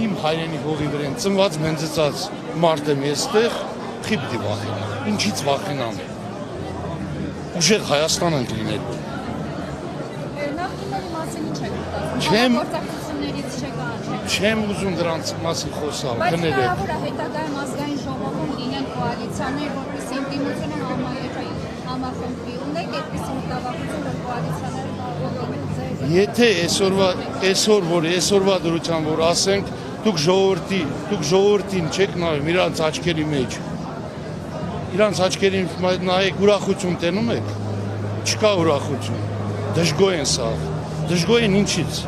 իմ հայրենի հողի վրա ծնված մենձեցած մարդ եմ եստեղ, խի պիտի վախենամ, ինչից վախենամ, ուժեղ Հայաստան ենք լինելու։ Նախնիների մասին ինչ եք մտածում, գործակցություններից չեմ ուզում դրանց մասին խոսալ, բայց կներեք։ հնարավոր է հետագայում ազգային ժողովում լինեն կոալիցիաներ, որպեսզի ինտիմությունը համախմբվի, ունեք այդպիսի մտավախություն, որ կոալիցիաները Եթե այսօրվա դրությամբ որ ասենք, դուք ժողովրդին չեք նայում իրանց աչքերի մեջ, իրանց աչքերին նայեք, ուրախություն տենում եք, չկա ուրախություն, դժգոհ են սաղ, դժգոհ են ինչից,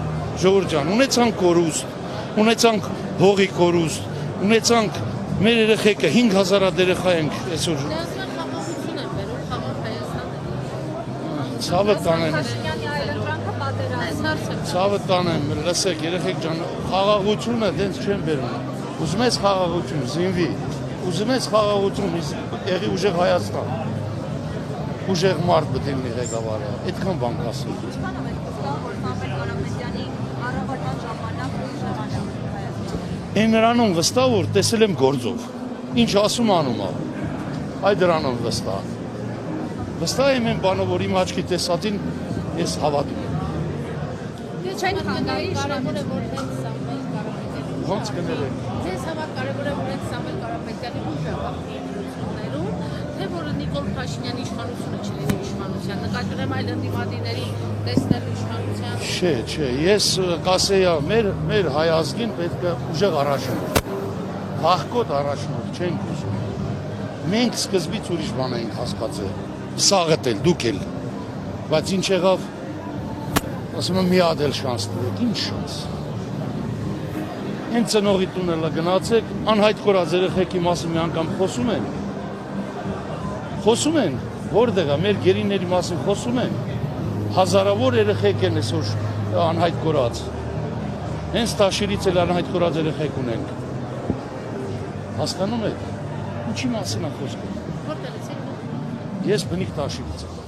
ժողովուրդ ջան, ունեցանք կորուստ, ունեցանք հողի կորուստ, ունեցանք մեր երեխեքը 5000 երեխա ենք այսօր։ Ցավը տանեմ։ Ցավը տանեմ, լսեք, երեխեք ջան, խաղաղությունը դենց չեն բերում։ Ուզում ես խաղաղություն, զինվի, ուզում ես խաղաղություն, եղի ուժեղ Հայաստան, ուժեղ մարդ պետք է լինի ղեկավարը, այդքան բան կասեմ։ Այն նրանում վստահ որ տեսել եմ գործով, ինչ ասում անում է, այդ դրանով վստահ։ Վստահ եմ այն բանը, որ իմ աչքի տեսածին ես հավատում եմ։ Չեն խանգարի կարևոր է որ հենց Սամվել Կարապետյանի Ոնց կներեք։ Ձեզ համար կարևոր է որ հենց Սամվել Կարապետյանի ուժը հաղթիներում, թե որ Նիկոլ Փաշինյանի իշխանությունը չլինի իշխանության, նկատում այլ ընդդիմադիրների տեսնելու իշխանության։ Չէ, ես կասեի, մեր հայ ազգին պետք է ուժեղ առաջնորդ, վախկոտ առաջնորդ չենք ուզում։ Մենք սկզբից ուրիշ բան ենք հասկացել, սաղդ էլ, դուք էլ, բայց ինչ եղավ, ասում եմ մի հատ էլ շանս տվեք, ինչ շանս։ Են ծնողի տունելը գնացեք, անհայտ կորած երեխեքի մասին մի անգամ խոսում են, որտեղ է, մեր գերիների մասին խոսում են, հազարավոր երեխեք են այսօր անհայտ կորած, հենց Տաշիրից էլ անհայտ կորած երեխեք ունենք, հասկանում եք, ինչի մասին է խոսքը։ Որտեղից եք։ Ես բնիկ Տաշիրից եմ։